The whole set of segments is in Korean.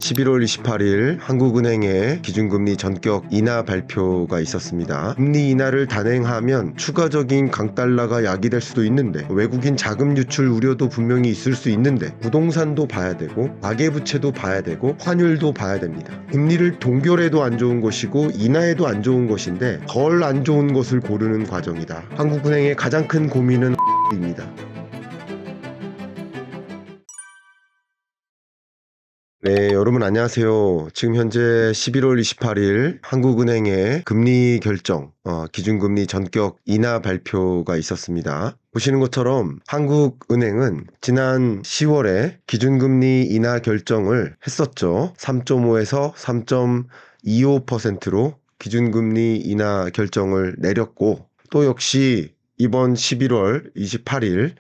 11월 28일 한국은행의 기준금리 전격 인하 발표가 있었습니다. 금리 인하를 단행하면 추가적인 강달러가 야기될 수도 있는데, 외국인 자금 유출 우려도 분명히 있을 수 있는데, 부동산도 봐야 되고 가계부채도 봐야 되고 환율도 봐야 됩니다. 금리를 동결해도 안 좋은 것이고 인하해도 안 좋은 것인데 덜 안 좋은 것을 고르는 과정이다. 한국은행의 가장 큰 고민은 입니다. 네, 여러분 안녕하세요. 지금 현재 11월 28일 한국은행의 금리 결정, 기준금리 전격 인하 발표가 있었습니다. 보시는 것처럼 한국은행은 지난 10월에 기준금리 인하 결정을 했었죠. 3.5에서 3.25%로 기준금리 인하 결정을 내렸고, 또 역시 이번 11월 28일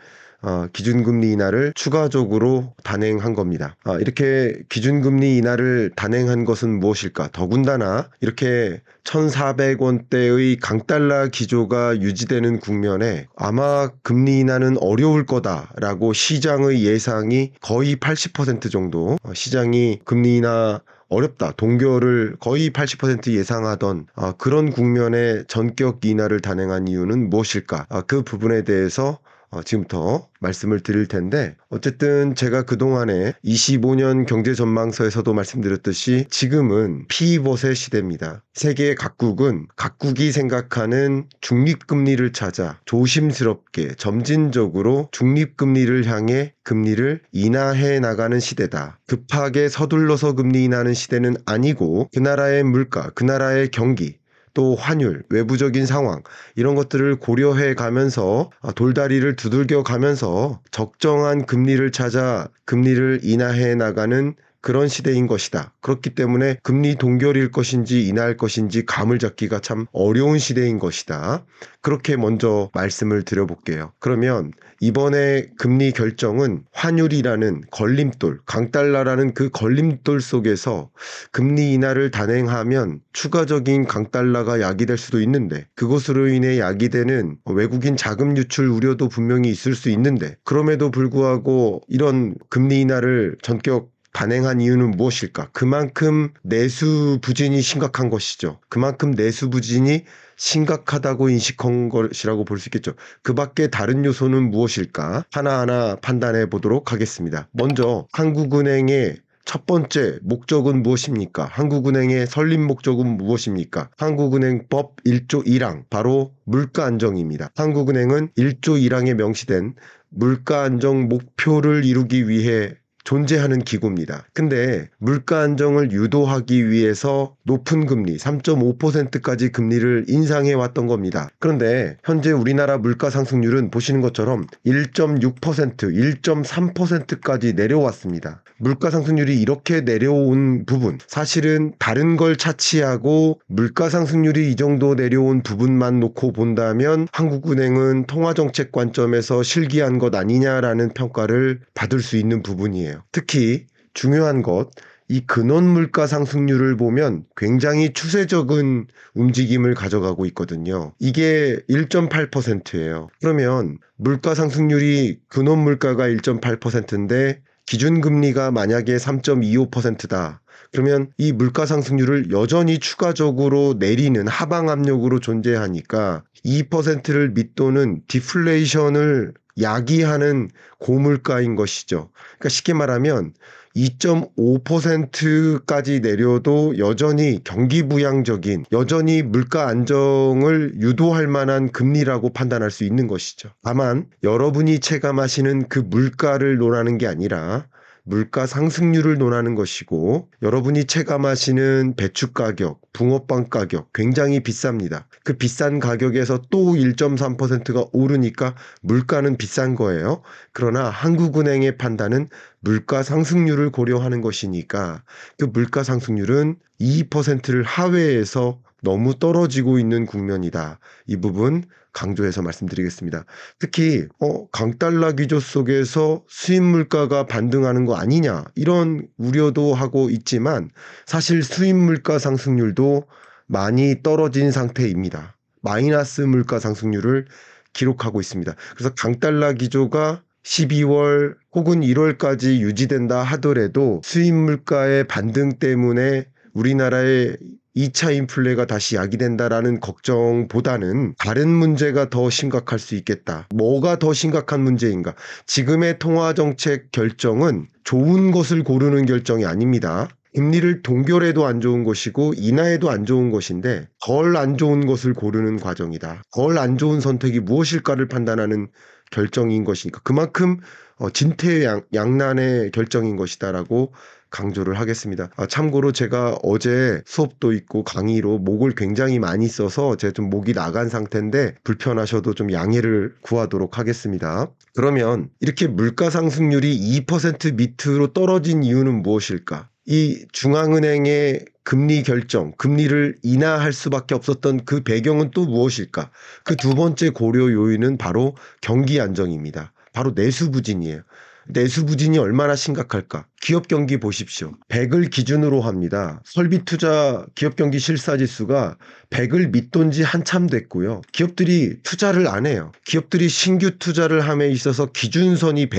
기준금리 인하를 추가적으로 단행한 겁니다. 이렇게 기준금리 인하를 단행한 것은 무엇일까? 더군다나 이렇게 1,400원대의 강달러 기조가 유지되는 국면에 아마 금리 인하는 어려울 거다라고 시장의 예상이 거의 80% 정도, 시장이 금리 인하 어렵다, 동결을 거의 80% 예상하던 그런 국면에 전격 인하를 단행한 이유는 무엇일까? 그 부분에 대해서 지금부터 말씀을 드릴 텐데, 어쨌든 제가 그동안에 25년 경제전망서에서도 말씀드렸듯이 지금은 피벗의 시대입니다. 세계 각국은 각국이 생각하는 중립금리를 찾아 조심스럽게 점진적으로 중립금리를 향해 금리를 인하해 나가는 시대다. 급하게 서둘러서 금리 인하하는 시대는 아니고, 그 나라의 물가, 그 나라의 경기, 또 환율, 외부적인 상황, 이런 것들을 고려해 가면서 돌다리를 두들겨 가면서 적정한 금리를 찾아 금리를 인하해 나가는 그런 시대인 것이다. 그렇기 때문에 금리 동결일 것인지 인하할 것인지 감을 잡기가 참 어려운 시대인 것이다. 그렇게 먼저 말씀을 드려볼게요. 그러면 이번에 금리 결정은 환율이라는 걸림돌, 강달러라는 그 걸림돌 속에서 금리 인하를 단행하면 추가적인 강달러가 야기될 수도 있는데, 그것으로 인해 야기되는 외국인 자금 유출 우려도 분명히 있을 수 있는데, 그럼에도 불구하고 이런 금리 인하를 전격 단행한 이유는 무엇일까? 그만큼 내수 부진이 심각한 것이죠. 그만큼 내수 부진이 심각하다고 인식한 것이라고 볼 수 있겠죠. 그 밖에 다른 요소는 무엇일까? 하나하나 판단해 보도록 하겠습니다. 먼저 한국은행의 첫 번째 목적은 무엇입니까? 한국은행의 설립 목적은 무엇입니까? 한국은행법 1조 1항, 바로 물가 안정입니다. 한국은행은 1조 1항에 명시된 물가 안정 목표를 이루기 위해 존재하는 기구입니다. 근데 물가 안정을 유도하기 위해서 높은 금리 3.5%까지 금리를 인상해 왔던 겁니다. 그런데 현재 우리나라 물가 상승률은 보시는 것처럼 1.6%, 1.3%까지 내려왔습니다. 물가 상승률이 이렇게 내려온 부분, 사실은 다른 걸 차치하고 물가 상승률이 이 정도 내려온 부분만 놓고 본다면 한국은행은 통화정책 관점에서 실기한 것 아니냐라는 평가를 받을 수 있는 부분이에요. 특히 중요한 것, 이 근원 물가 상승률을 보면 굉장히 추세적인 움직임을 가져가고 있거든요. 이게 1.8%예요. 그러면 물가 상승률이 근원 물가가 1.8%인데 기준금리가 만약에 3.25%다. 그러면 이 물가 상승률을 여전히 추가적으로 내리는 하방 압력으로 존재하니까 2%를 밑도는 디플레이션을 야기하는 고물가인 것이죠. 그러니까 쉽게 말하면 2.5%까지 내려도 여전히 경기부양적인, 여전히 물가 안정을 유도할 만한 금리라고 판단할 수 있는 것이죠. 다만 여러분이 체감하시는 그 물가를 논하는 게 아니라 물가 상승률을 논하는 것이고, 여러분이 체감하시는 배추 가격, 붕어빵 가격 굉장히 비쌉니다. 그 비싼 가격에서 또 1.3%가 오르니까 물가는 비싼 거예요. 그러나 한국은행의 판단은 물가 상승률을 고려하는 것이니까 그 물가 상승률은 2%를 하회해서 너무 떨어지고 있는 국면이다. 이 부분 강조해서 말씀드리겠습니다. 특히 강달러 기조 속에서 수입 물가가 반등하는 거 아니냐, 이런 우려도 하고 있지만 사실 수입 물가 상승률도 많이 떨어진 상태입니다. 마이너스 물가 상승률을 기록하고 있습니다. 그래서 강달러 기조가 12월 혹은 1월까지 유지된다 하더라도 수입 물가의 반등 때문에 우리나라의 2차 인플레가 다시 야기된다라는 걱정보다는 다른 문제가 더 심각할 수 있겠다. 뭐가 더 심각한 문제인가? 지금의 통화정책 결정은 좋은 것을 고르는 결정이 아닙니다. 금리를 동결해도 안 좋은 것이고 인하해도 안 좋은 것인데 덜 안 좋은 것을 고르는 과정이다. 덜 안 좋은 선택이 무엇일까를 판단하는 결정인 것이니까 그만큼 진퇴양난의 결정인 것이다라고 강조를 하겠습니다. 참고로 제가 어제 수업도 있고 강의로 목을 굉장히 많이 써서 제가 좀 목이 나간 상태인데 불편하셔도 좀 양해를 구하도록 하겠습니다. 그러면 이렇게 물가 상승률이 2% 밑으로 떨어진 이유는 무엇일까? 이 중앙은행의 금리 결정, 금리를 인하할 수밖에 없었던 그 배경은 또 무엇일까? 그 두 번째 고려 요인은 바로 경기 안정입니다. 바로 내수 부진이에요. 내수 부진이 얼마나 심각할까? 기업 경기 보십시오. 100을 기준으로 합니다. 설비 투자 기업 경기 실사 지수가 100을 밑돈 지 한참 됐고요. 기업들이 투자를 안 해요. 기업들이 신규 투자를 함에 있어서 기준선이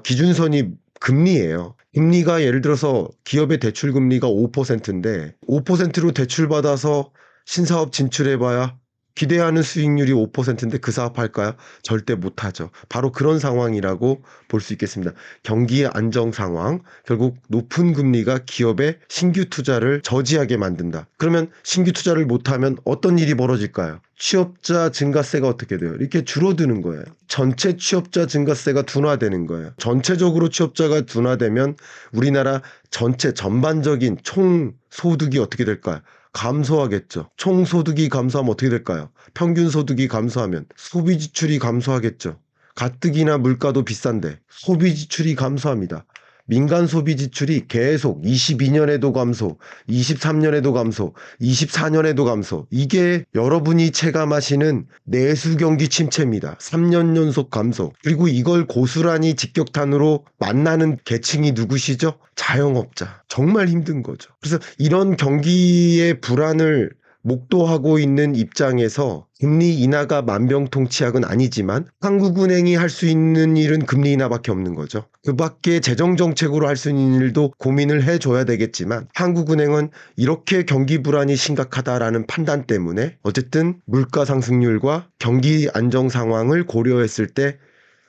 기준선이 금리예요. 금리가 예를 들어서 기업의 대출 금리가 5%인데 5%로 대출받아서 신사업 진출해봐야 기대하는 수익률이 5%인데 그 사업할까요? 절대 못하죠. 바로 그런 상황이라고 볼 수 있겠습니다. 경기 안정 상황, 결국 높은 금리가 기업의 신규 투자를 저지하게 만든다. 그러면 신규 투자를 못하면 어떤 일이 벌어질까요? 취업자 증가세가 어떻게 돼요? 이렇게 줄어드는 거예요. 전체 취업자 증가세가 둔화되는 거예요. 전체적으로 취업자가 둔화되면 우리나라 전체 전반적인 총 소득이 어떻게 될까요? 감소하겠죠. 총 소득이 감소하면 어떻게 될까요? 평균 소득이 감소하면 소비 지출이 감소하겠죠. 가뜩이나 물가도 비싼데 소비 지출이 감소합니다. 민간 소비 지출이 계속 22년에도 감소, 23년에도 감소, 24년에도 감소. 이게 여러분이 체감하시는 내수 경기 침체입니다. 3년 연속 감소. 그리고 이걸 고스란히 직격탄으로 만나는 계층이 누구시죠? 자영업자. 정말 힘든 거죠. 그래서 이런 경기의 불안을 목도하고 있는 입장에서 금리 인하가 만병통치약은 아니지만 한국은행이 할 수 있는 일은 금리 인하밖에 없는 거죠. 그 밖에 재정정책으로 할 수 있는 일도 고민을 해줘야 되겠지만 한국은행은 이렇게 경기 불안이 심각하다라는 판단 때문에 어쨌든 물가 상승률과 경기 안정 상황을 고려했을 때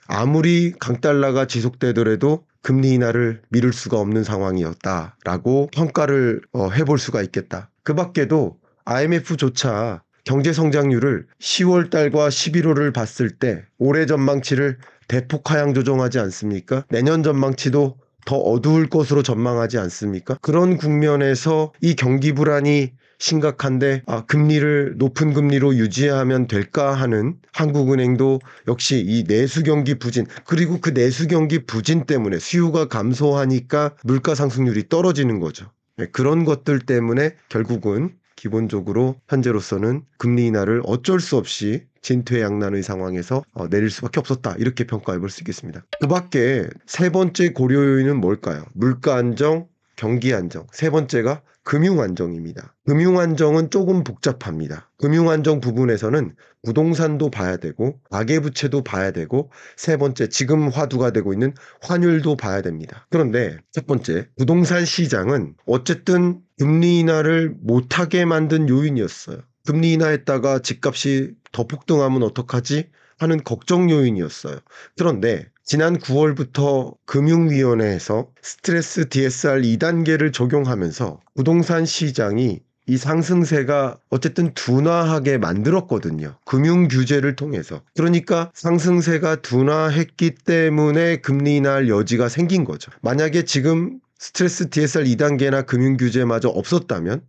아무리 강달러가 지속되더라도 금리 인하를 미룰 수가 없는 상황이었다라고 평가를 해볼 수가 있겠다. 그 밖에도 IMF조차 경제 성장률을 10월 달과 11월을 봤을 때 올해 전망치를 대폭 하향 조정하지 않습니까? 내년 전망치도 더 어두울 것으로 전망하지 않습니까? 그런 국면에서 이 경기 불안이 심각한데 금리를 높은 금리로 유지하면 될까 하는 한국은행도 역시 이 내수 경기 부진 그리고 그 내수 경기 부진 때문에 수요가 감소하니까 물가 상승률이 떨어지는 거죠. 그런 것들 때문에 결국은 기본적으로 현재로서는 금리 인하를 어쩔 수 없이 진퇴양난의 상황에서 내릴 수밖에 없었다. 이렇게 평가해 볼 수 있겠습니다. 그 밖에 세 번째 고려 요인은 뭘까요? 물가 안정, 경기 안정. 세 번째가 금융 안정입니다. 금융 안정은 조금 복잡합니다. 금융 안정 부분에서는 부동산도 봐야 되고 가계부채도 봐야 되고 세 번째 지금 화두가 되고 있는 환율도 봐야 됩니다. 그런데 첫 번째 부동산 시장은 어쨌든 금리 인하를 못하게 만든 요인이었어요. 금리 인하했다가 집값이 더 폭등하면 어떡하지? 하는 걱정 요인이었어요. 그런데 지난 9월부터 금융위원회에서 스트레스 DSR 2단계를 적용하면서 부동산 시장이 이 상승세가 어쨌든 둔화하게 만들었거든요. 금융 규제를 통해서. 그러니까 상승세가 둔화했기 때문에 금리 인하할 여지가 생긴 거죠. 만약에 지금 스트레스 DSR 2단계나 금융 규제마저 없었다면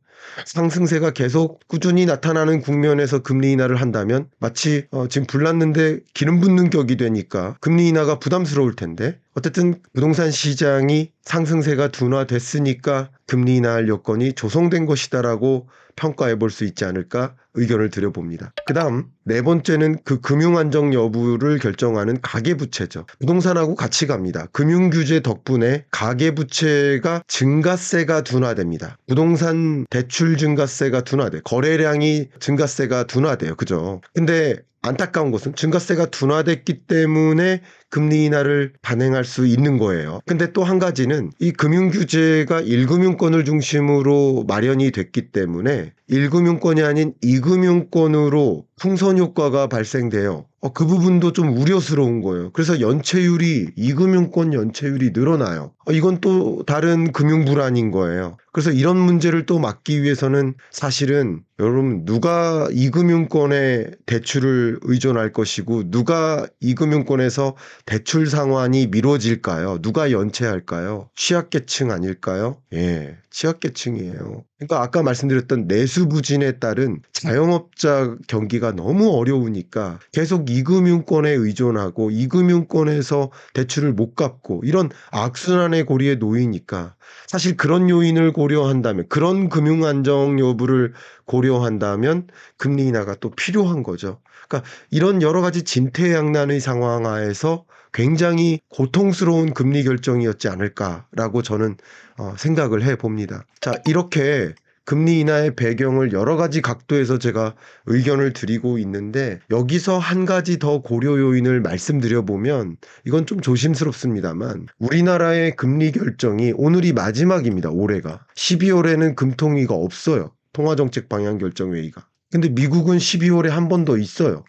상승세가 계속 꾸준히 나타나는 국면에서 금리 인하를 한다면 마치 지금 불났는데 기름 붓는 격이 되니까 금리 인하가 부담스러울 텐데 어쨌든 부동산 시장이 상승세가 둔화됐으니까 금리 인하할 여건이 조성된 것이다라고 평가해 볼 수 있지 않을까 의견을 드려봅니다. 그 다음 네 번째는 그 금융 안정 여부를 결정하는 가계부채죠. 부동산하고 같이 갑니다. 금융규제 덕분에 가계부채가 증가세가 둔화됩니다. 부동산 대출 증가세가 둔화돼. 거래량이 증가세가 둔화돼요. 그죠? 근데 안타까운 것은 증가세가 둔화됐기 때문에 금리 인하를 단행할 수 있는 거예요. 근데 또 한 가지는 이 금융규제가 1금융권을 중심으로 마련이 됐기 때문에 1금융권이 아닌 2금융권으로 풍선 효과가 발생돼요. 그 부분도 좀 우려스러운 거예요. 그래서 연체율이 2금융권 연체율이 늘어나요. 이건 또 다른 금융 불안인 거예요. 그래서 이런 문제를 또 막기 위해서는 사실은 여러분 누가 2금융권에 대출을 의존할 것이고 누가 2금융권에서 대출 상환이 미뤄질까요? 누가 연체할까요? 취약계층 아닐까요? 예, 취약계층이에요. 그러니까 아까 말씀드렸던 내수부진에 따른 자영업자 경기가 너무 어려우니까 계속 2금융권에 의존하고 2금융권에서 대출을 못 갚고 이런 악순환의 고리에 놓이니까 사실 그런 요인을 고려한다면 그런 금융 안정 여부를 고려한다면 금리 인하가 또 필요한 거죠. 그러니까 이런 여러 가지 진퇴양난의 상황 하에서 굉장히 고통스러운 금리 결정이었지 않을까라고 저는 생각을 해 봅니다. 자, 이렇게 금리 인하의 배경을 여러 가지 각도에서 제가 의견을 드리고 있는데 여기서 한 가지 더 고려 요인을 말씀드려 보면 이건 좀 조심스럽습니다만 우리나라의 금리 결정이 오늘이 마지막입니다. 올해가. 12월에는 금통위가 없어요. 통화정책 방향결정회의가. 근데 미국은 12월에 한 번 더 있어요.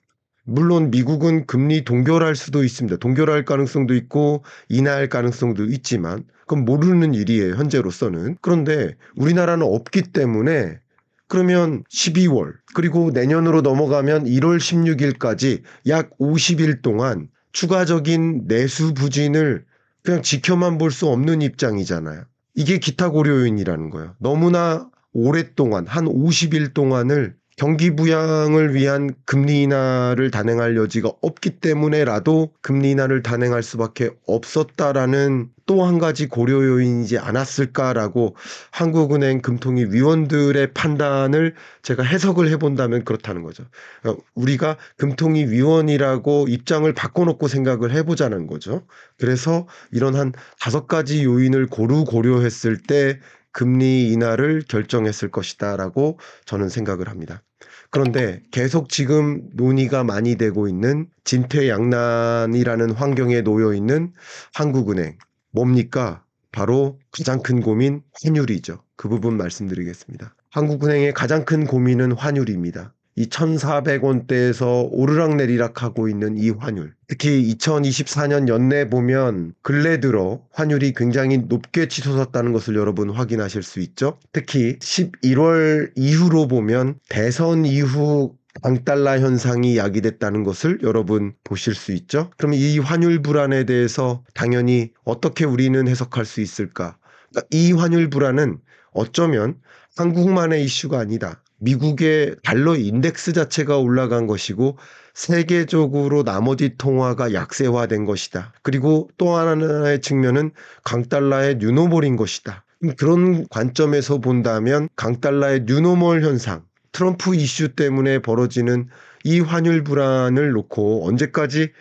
물론 미국은 금리 동결할 수도 있습니다. 동결할 가능성도 있고 인하할 가능성도 있지만 그건 모르는 일이에요. 현재로서는. 그런데 우리나라는 없기 때문에 그러면 12월 그리고 내년으로 넘어가면 1월 16일까지 약 50일 동안 추가적인 내수 부진을 그냥 지켜만 볼 수 없는 입장이잖아요. 이게 기타 고려 요인이라는 거예요. 너무나 오랫동안 한 50일 동안을 경기 부양을 위한 금리 인하를 단행할 여지가 없기 때문에라도 금리 인하를 단행할 수밖에 없었다라는 또 한 가지 고려 요인이지 않았을까라고 한국은행 금통위 위원들의 판단을 제가 해석을 해본다면 그렇다는 거죠. 그러니까 우리가 금통위 위원이라고 입장을 바꿔놓고 생각을 해보자는 거죠. 그래서 이런 한 5가지 요인을 고려했을 때 금리 인하를 결정했을 것이다라고 저는 생각을 합니다. 그런데 계속 지금 논의가 많이 되고 있는 진퇴양난이라는 환경에 놓여 있는 한국은행 뭡니까? 바로 가장 큰 고민 환율이죠. 그 부분 말씀드리겠습니다. 한국은행의 가장 큰 고민은 환율입니다. 이 1,400원대에서 오르락내리락 하고 있는 이 환율. 특히 2024년 연내 보면 근래 들어 환율이 굉장히 높게 치솟았다는 것을 여러분 확인하실 수 있죠. 특히 11월 이후로 보면 대선 이후 강달러 현상이 야기됐다는 것을 여러분 보실 수 있죠. 그럼 이 환율 불안에 대해서 당연히 어떻게 우리는 해석할 수 있을까? 그러니까 이 환율 불안은 어쩌면 한국만의 이슈가 아니다. 미국의 달러 인덱스 자체가 올라간 것이고 세계적으로 나머지 통화가 약세화된 것이다. 그리고 또 하나의 측면은 강달러의 뉴노멀인 것이다. 그런 관점에서 본다면 강달러의 뉴노멀 현상, 트럼프 이슈 때문에 벌어지는 이 환율 불안을 놓고 언제까지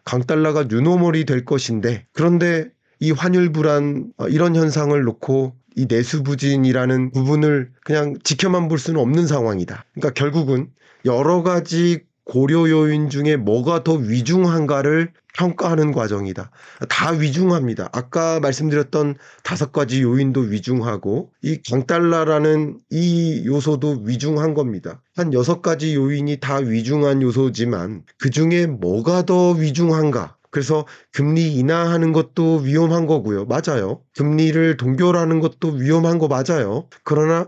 강달러가 뉴노멀이 될 것인데 그런데 이 환율 불안 이런 현상을 놓고 이 내수부진이라는 부분을 그냥 지켜만 볼 수는 없는 상황이다. 그러니까 결국은 여러 가지 고려 요인 중에 뭐가 더 위중한가를 평가하는 과정이다. 다 위중합니다. 아까 말씀드렸던 5가지 요인도 위중하고 이 강달러라는 이 요소도 위중한 겁니다. 한 6가지 요인이 다 위중한 요소지만 그중에 뭐가 더 위중한가? 그래서 금리 인하하는 것도 위험한 거고요. 맞아요. 금리를 동결하는 것도 위험한 거 맞아요. 그러나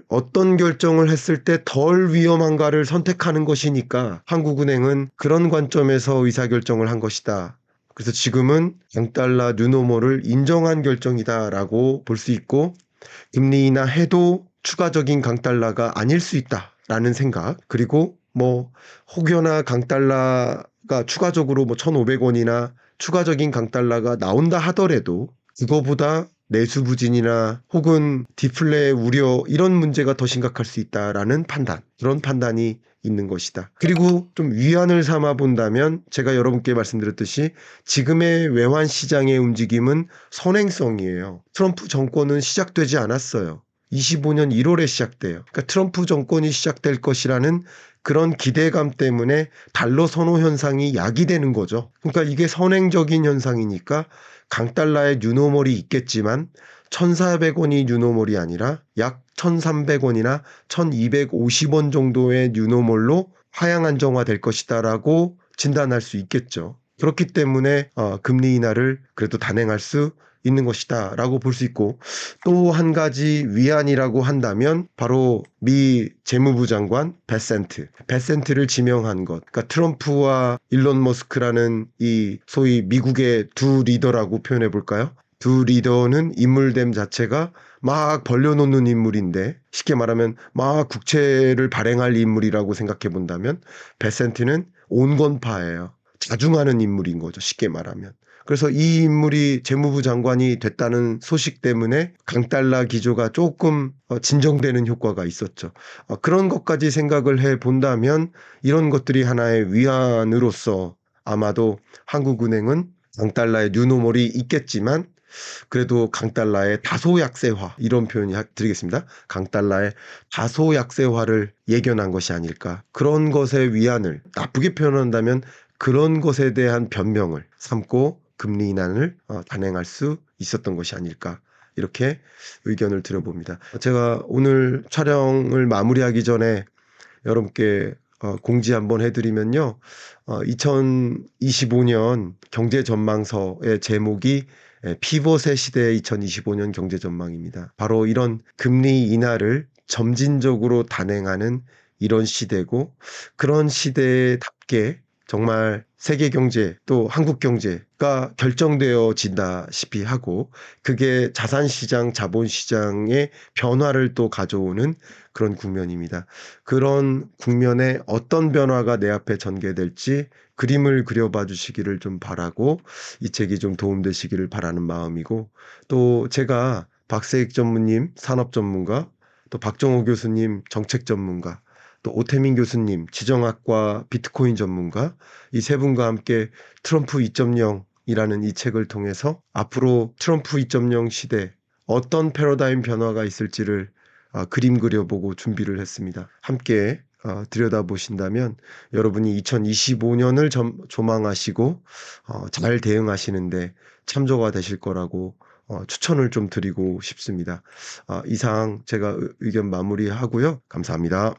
어떤 결정을 했을 때 덜 위험한가를 선택하는 것이니까 한국은행은 그런 관점에서 의사결정을 한 것이다. 그래서 지금은 강달러 뉴노멀을 인정한 결정이다라고 볼 수 있고 금리 인하해도 추가적인 강달러가 아닐 수 있다라는 생각 그리고 혹여나 강달러가 추가적으로 1,500원이나 추가적인 강달러가 나온다 하더라도 그거보다 내수부진이나 혹은 디플레 우려 이런 문제가 더 심각할 수 있다라는 판단 그런 판단이 있는 것이다. 그리고 좀 위안을 삼아 본다면 제가 여러분께 말씀드렸듯이 지금의 외환 시장의 움직임은 선행성이에요. 트럼프 정권은 시작되지 않았어요. 25년 1월에 시작돼요. 그러니까 트럼프 정권이 시작될 것이라는 그런 기대감 때문에 달러 선호 현상이 야기되는 거죠. 그러니까 이게 선행적인 현상이니까 강달러의 뉴노멀이 있겠지만 1,400원이 뉴노멀이 아니라 약 1,300원이나 1,250원 정도의 뉴노멀로 하향 안정화될 것이다라고 진단할 수 있겠죠. 그렇기 때문에 금리 인하를 그래도 단행할 수 있는 것이다라고 볼 수 있고, 또 한 가지 위안이라고 한다면 바로 미 재무부 장관 베센트를 지명한 것. 그러니까 트럼프와 일론 머스크라는 이 소위 미국의 두 리더라고 표현해 볼까요? 두 리더는 인물됨 자체가 막 벌려놓는 인물인데, 쉽게 말하면 막 국채를 발행할 인물이라고 생각해 본다면 베센트는 온건파예요. 자중하는 인물인 거죠, 쉽게 말하면. 그래서 이 인물이 재무부 장관이 됐다는 소식 때문에 강달러 기조가 조금 진정되는 효과가 있었죠. 그런 것까지 생각을 해 본다면 이런 것들이 하나의 위안으로서 아마도 한국은행은 강달러의 뉴노멀이 있겠지만 그래도 강달러의 다소 약세화, 이런 표현이 드리겠습니다. 강달러의 다소 약세화를 예견한 것이 아닐까. 그런 것의 위안을, 나쁘게 표현한다면 그런 것에 대한 변명을 삼고 금리 인하를 단행할 수 있었던 것이 아닐까. 이렇게 의견을 드려봅니다. 제가 오늘 촬영을 마무리하기 전에 여러분께 공지 한번 해드리면요. 2025년 경제전망서의 제목이 피벗의 시대의 2025년 경제전망입니다. 바로 이런 금리 인하를 점진적으로 단행하는 이런 시대고, 그런 시대답게 정말 세계 경제 또 한국 경제가 결정되어진다시피 하고, 그게 자산시장, 자본시장의 변화를 또 가져오는 그런 국면입니다. 그런 국면에 어떤 변화가 내 앞에 전개될지 그림을 그려봐 주시기를 좀 바라고, 이 책이 좀 도움되시기를 바라는 마음이고, 또 제가 박세익 전무님 산업 전문가, 또 박정호 교수님 정책 전문가, 또 오태민 교수님 지정학과 비트코인 전문가, 이 세 분과 함께 트럼프 2.0이라는 이 책을 통해서 앞으로 트럼프 2.0 시대 어떤 패러다임 변화가 있을지를 그림 그려보고 준비를 했습니다. 함께 들여다보신다면 여러분이 2025년을 조망하시고 잘 대응하시는데 참조가 되실 거라고 추천을 좀 드리고 싶습니다. 이상 제가 의견 마무리하고요. 감사합니다.